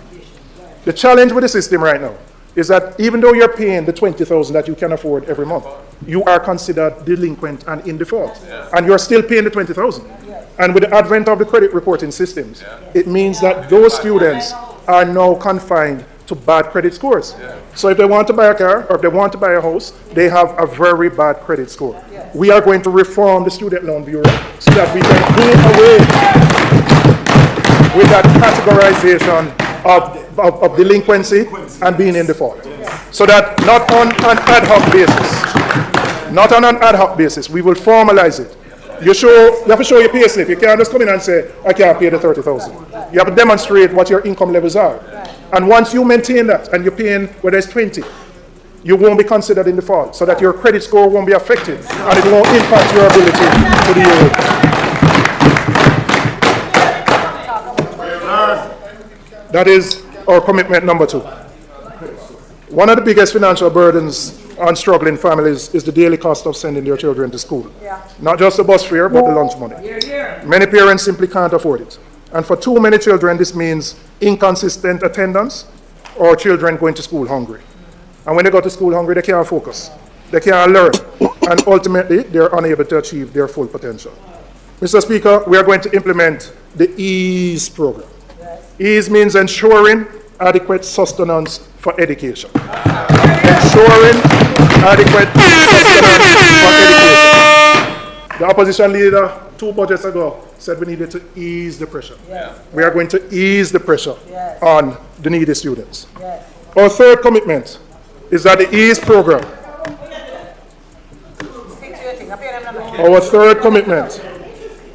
The challenge with the system right now is that even though you're paying the $20,000 that you can afford every month, you are considered delinquent and in default. And you're still paying the $20,000. And with the advent of the credit reporting systems, it means that those students are now confined to bad credit scores. So if they want to buy a car or if they want to buy a house, they have a very bad credit score. We are going to reform the Student Loan Bureau so that we can do away with that categorization of delinquency and being in default. So that not on an ad hoc basis, we will formalize it. You have to show your pay slip. You can't just come in and say, I can't pay the $30,000. You have to demonstrate what your income levels are. And once you maintain that and you're paying whether it's 20, you won't be considered in default, so that your credit score won't be affected and it won't impact your ability to deal. That is our commitment number 2. One of the biggest financial burdens on struggling families is the daily cost of sending their children to school. Not just the bus fare, but the lunch money. Many parents simply can't afford it. And for too many children, this means inconsistent attendance or children going to school hungry. And when they go to school hungry, they can't focus. They can't learn. And ultimately, they're unable to achieve their full potential. Mr. Speaker, we are going to implement the EASE program. EASE means ensuring adequate sustenance for education. Ensuring adequate sustenance for education. The opposition leader 2 budgets ago said we needed to ease the pressure. We are going to ease the pressure on the needy students. Our third commitment is that the EASE program. Our third commitment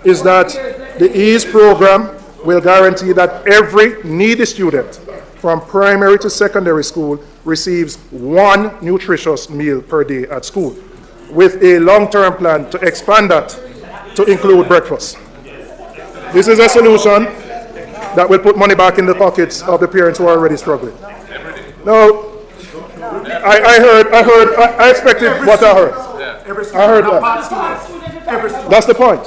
is that the EASE program will guarantee that every needy student from primary to secondary school receives 1 nutritious meal per day at school, with a long-term plan to expand that to include breakfast. This is a solution that will put money back in the pockets of the parents who are already struggling. Now, I expected what I heard. I heard that. That's the point.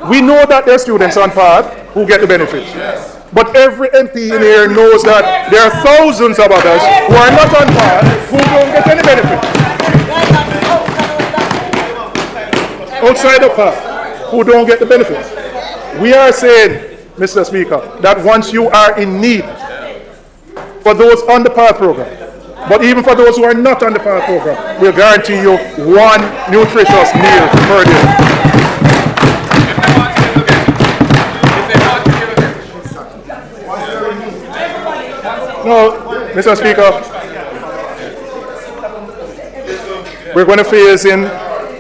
We know that there are students on PAD who get the benefit. But every MP in here knows that there are thousands of others who are not on PAD who don't get any benefit. Outside of PAD, who don't get the benefit. We are saying, Mr. Speaker, that once you are in need, for those on the PAD program, but even for those who are not on the PAD program, we'll guarantee you 1 nutritious meal per day. No, Mr. Speaker, we're going to phase in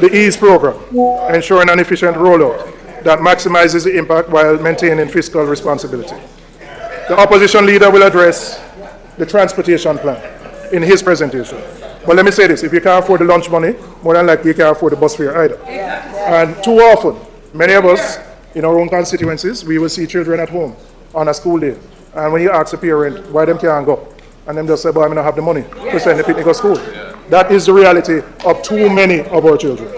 the EASE program, ensuring an efficient rollout that maximizes the impact while maintaining fiscal responsibility. The opposition leader will address the transportation plan in his presentation. But let me say this, if you can't afford the lunch money, more than likely you can't afford the bus fare either. And too often, many of us in our own constituencies, we will see children at home on a school day. And when you ask a parent why them can't go, and them just say, but I don't have the money to send the picnic to school. That is the reality of too many of our children.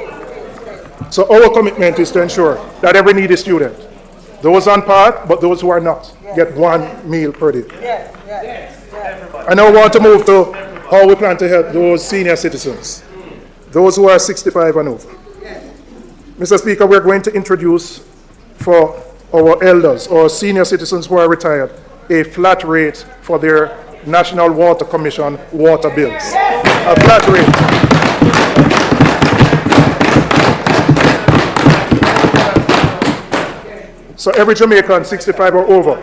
So our commitment is to ensure that every needy student, those on PAD, but those who are not, get 1 meal per day. I now want to move to how we plan to help those senior citizens, those who are 65 and over. Mr. Speaker, we're going to introduce for our elders or senior citizens who are retired a flat rate for their National Water Commission water bills. A flat rate. So every Jamaican 65 or over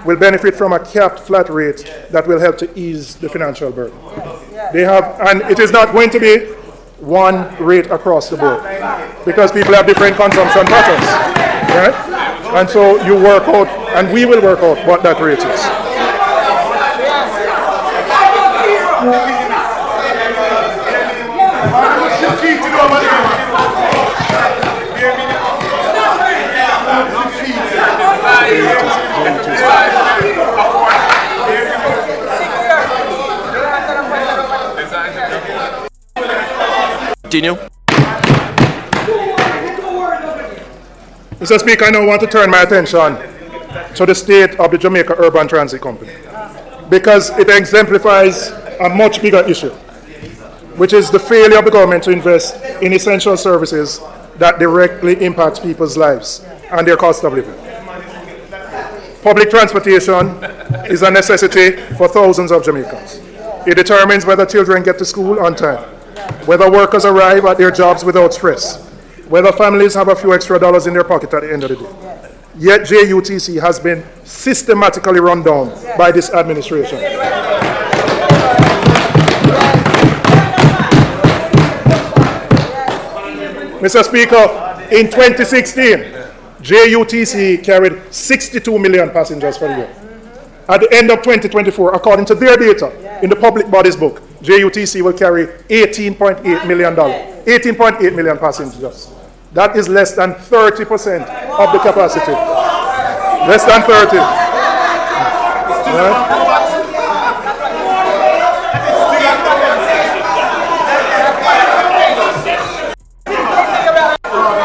will benefit from a capped flat rate that will help to ease the financial burden. They have, and it is not going to be one rate across the board because people have different consumption patterns, right? And so you work out, and we will work out what that rate is. Continue. Mr. Speaker, I now want to turn my attention to the state of the Jamaica Urban Transit Company because it exemplifies a much bigger issue, which is the failure of the government to invest in essential services that directly impacts people's lives and their cost of living. Public transportation is a necessity for thousands of Jamaicans. It determines whether children get to school on time, whether workers arrive at their jobs without stress, whether families have a few extra dollars in their pocket at the end of the day. Yet JUTC has been systematically run down by this administration. Mr. Speaker, in 2016, JUTC carried 62 million passengers for the year. At the end of 2024, according to their data in the public bodies book, JUTC will carry $18.8 million, 18.8 million passengers. That is less than 30% of the capacity. Less than 30. Right?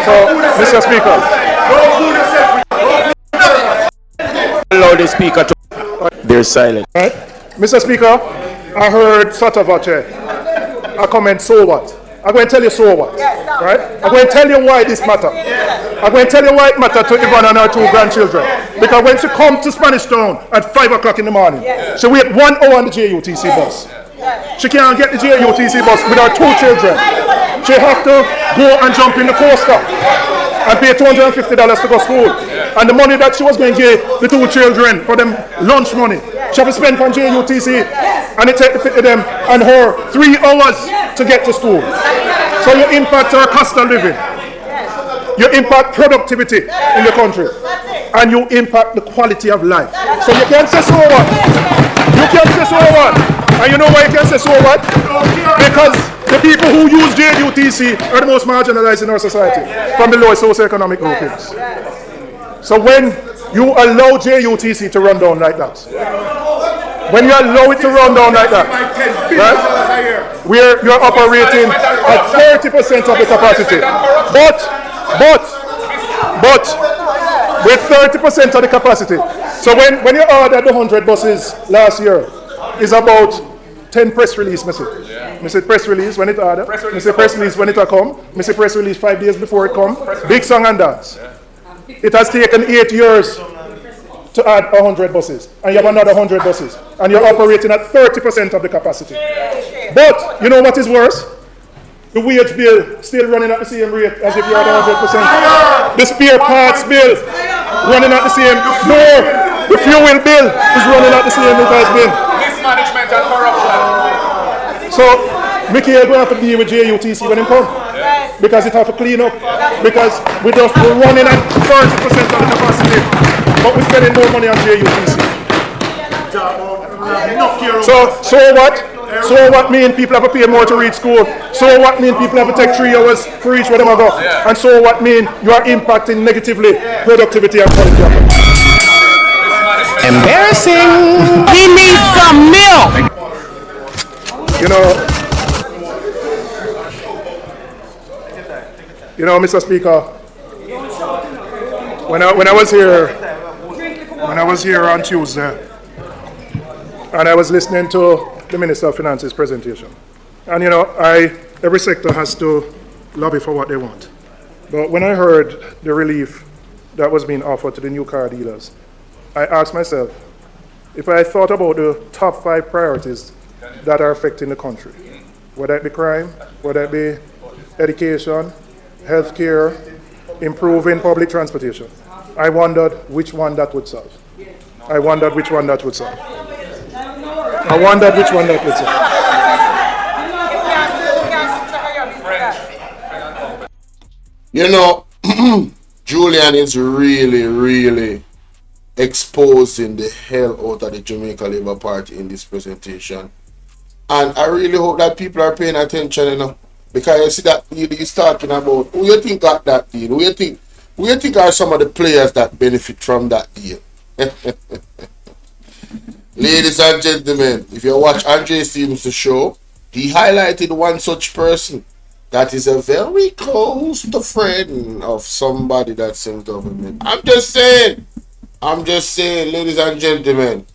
So, Mr. Speaker. Allow the speaker to. They're silent. Right? Mr. Speaker, I heard Satavache a comment, so what? I'm going to tell you so what. Right? I'm going to tell you why this matter. I'm going to tell you why it matters to Yvonne and her two grandchildren. Because when she comes to Spanish Town at 5 o'clock in the morning, she wait 1 hour on the JUTC bus. She can't get the JUTC bus with her 2 children. She have to go and jump in the coaster and pay $250 to go to school. And the money that she was going to give the 2 children for them lunch money, she have to spend on JUTC. And it takes them and her 3 hours to get to school. So you impact her cost of living. You impact productivity in the country. And you impact the quality of life. So you can't say so what. You can't say so what. And you know why you can't say so what? Because the people who use JUTC are the most marginalized in our society from the lowest socioeconomic groupings. So when you allow JUTC to run down like that, when you allow it to run down like that, right, where you're operating at 30% of the capacity, but with 30% of the capacity. So when you ordered the 100 buses last year, is about 10 press release, Mr. Mr. Press release when it ordered, Mr. Press release when it come, Mr. Press release 5 days before it come, big song and dance. It has taken 8 years to add 100 buses, and you have another 100 buses, and you're operating at 30% of the capacity. But, you know what is worse? The wage bill still running at the same rate as if you're at 100%. The spare parts bill running at the same. No, the fuel bill is running at the same as it has been. Mismanagement and corruption. So, Mickey is going to have to deal with JUTC when it comes. Because it has to clean up. Because we're running at 30% of the capacity, but we're spending more money on JUTC. So what? So what mean people have to pay more to reach school? So what mean people have to take 3 hours to reach where they go? And so what mean you are impacting negatively productivity and quality of life? Embarrassing. We need some milk. You know, Mr. Speaker, when I was here on Tuesday, and I was listening to the Minister of Finance's presentation, and every sector has to lobby for what they want. But when I heard the relief that was being offered to the new car dealers, I asked myself, if I thought about the top 5 priorities that are affecting the country, whether it be crime, whether it be education, healthcare, improving public transportation, I wondered which one that would solve. I wondered which one that would solve. I wondered which one that would solve. You know, Julian is really exposing the hell out of the Jamaica Labour Party in this presentation. And I really hope that people are paying attention, you know, because you see that he's talking about who you think got that deal, who you think are some of the players that benefit from that deal. Ladies and gentlemen, if you watch Andre Stevens' show, he highlighted one such person that is a very close to friend of somebody that's in government. I'm just saying, ladies and gentlemen,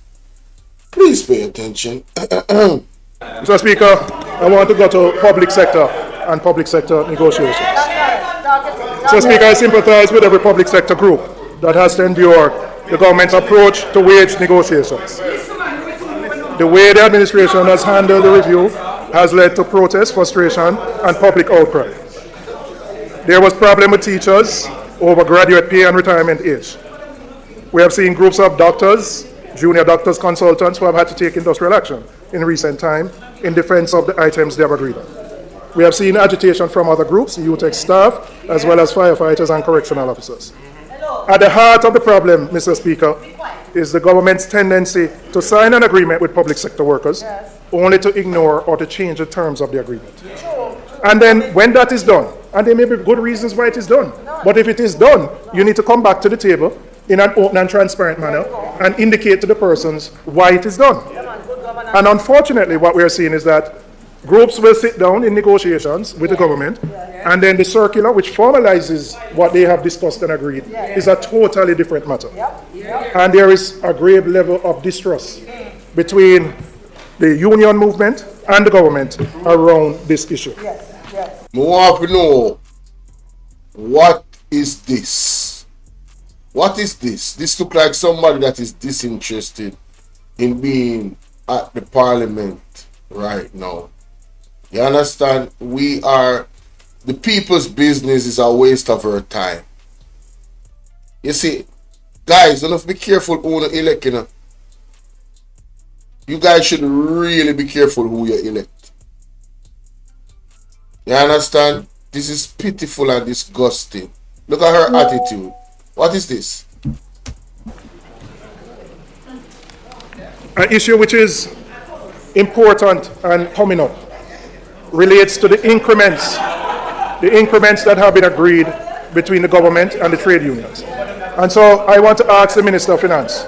please pay attention. Mr. Speaker, I want to go to public sector and public sector negotiations. Mr. Speaker, I sympathize with every public sector group that has to endure the government's approach to wage negotiations. The way the administration has handled the review has led to protests, frustration, and public outcry. There was problem with teachers over graduate pay and retirement age. We have seen groups of doctors, junior doctors, consultants who have had to take industrial action in recent time in defense of the items they have agreed on. We have seen agitation from other groups, JUTC staff, as well as firefighters and correctional officers. At the heart of the problem, Mr. Speaker, is the government's tendency to sign an agreement with public sector workers only to ignore or to change the terms of the agreement. And then when that is done, and there may be good reasons why it is done, but if it is done, you need to come back to the table in an open and transparent manner and indicate to the persons why it is done. And unfortunately, what we are seeing is that groups will sit down in negotiations with the government, and then the circular, which formalizes what they have discussed and agreed, is a totally different matter. And there is a grave level of distrust between the union movement and the government around this issue. I want to know, what is this? What is this? This looks like somebody that is disinterested in being at the parliament right now. You understand? The people's business is a waste of our time. You see, guys, don't have to be careful who you elect, you know. You guys should really be careful who you elect. You understand? This is pitiful and disgusting. Look at her attitude. What is this? An issue which is important and coming up relates to the increments that have been agreed between the government and the trade unions. And so I want to ask the Minister of Finance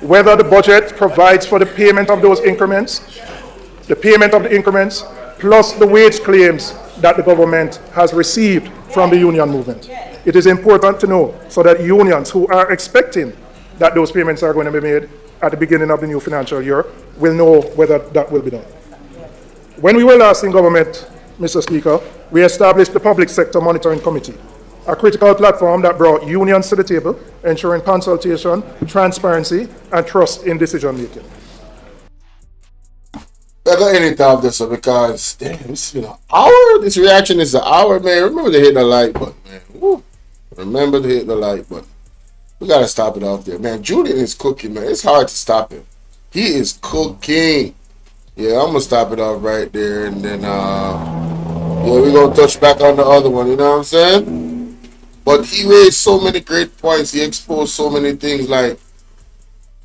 whether the budget provides for the payment of those increments, plus the wage claims that the government has received from the union movement. It is important to know so that unions who are expecting that those payments are going to be made at the beginning of the new financial year will know whether that will be done. When we were last in government, Mr. Speaker, we established the Public Sector Monitoring Committee, a critical platform that brought unions to the table, ensuring consultation, transparency, and trust in decision-making. I got any time this because damn, this is an hour. This reaction is an hour, man. Remember to hit the like button, man. Woo. Remember to hit the like button. We gotta stop it off there, man. Julian is cooking, man. It's hard to stop him. He is cooking. Yeah, I'm gonna stop it off right there, and then yeah, we're gonna touch back on the other one. You know what I'm saying? But he raised so many great points. He exposed so many things, like,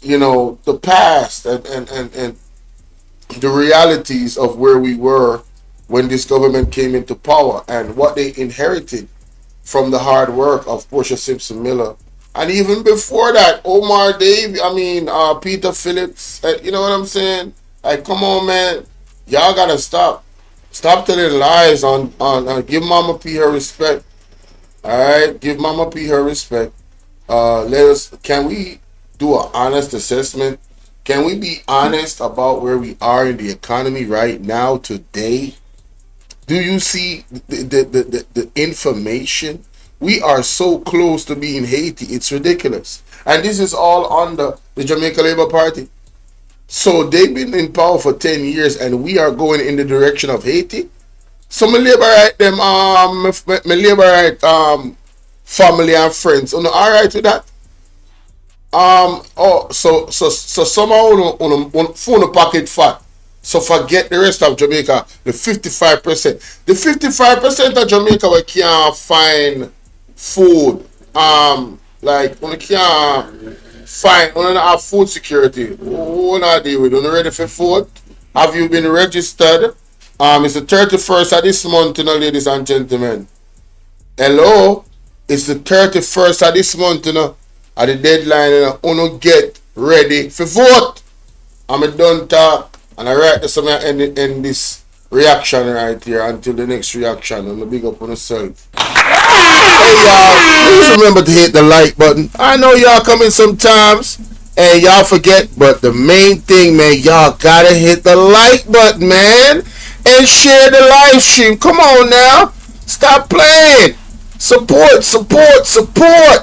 you know, the past and the realities of where we were when this government came into power and what they inherited from the hard work of Portia Simpson Miller. And even before that, Omar Dave, Peter Phillips, you know what I'm saying? Like, come on, man. Y'all gotta stop. Stop telling lies on give Mama P her respect. Alright? Give Mama P her respect. Can we do an honest assessment? Can we be honest about where we are in the economy right now, today? Do you see the information We are so close to being Haiti. It's ridiculous. And this is all under the Jamaica Labour Party. So they've been in power for 10 years and we are going in the direction of Haiti. So my labor right them my labor right family and friends. You know, alright with that? So somehow on phone pocket fat. So forget the rest of Jamaica, the 55%. The 55% of Jamaica we can't find food. Like we can't find, we don't have food security. What not deal with? You ready for food? Have you been registered? It's the 31st of this month, you know, ladies and gentlemen. Hello? It's the 31st of this month, you know. At the deadline, you know, get ready for vote. I'm a done talk. And I write this somewhere in this reaction right here until the next reaction. I'm a big up on yourself. Hey y'all, please remember to hit the like button. I know y'all coming sometimes and y'all forget, but the main thing, man, y'all gotta hit the like button, man, and share the live stream. Come on now, stop playing. Support, support, support.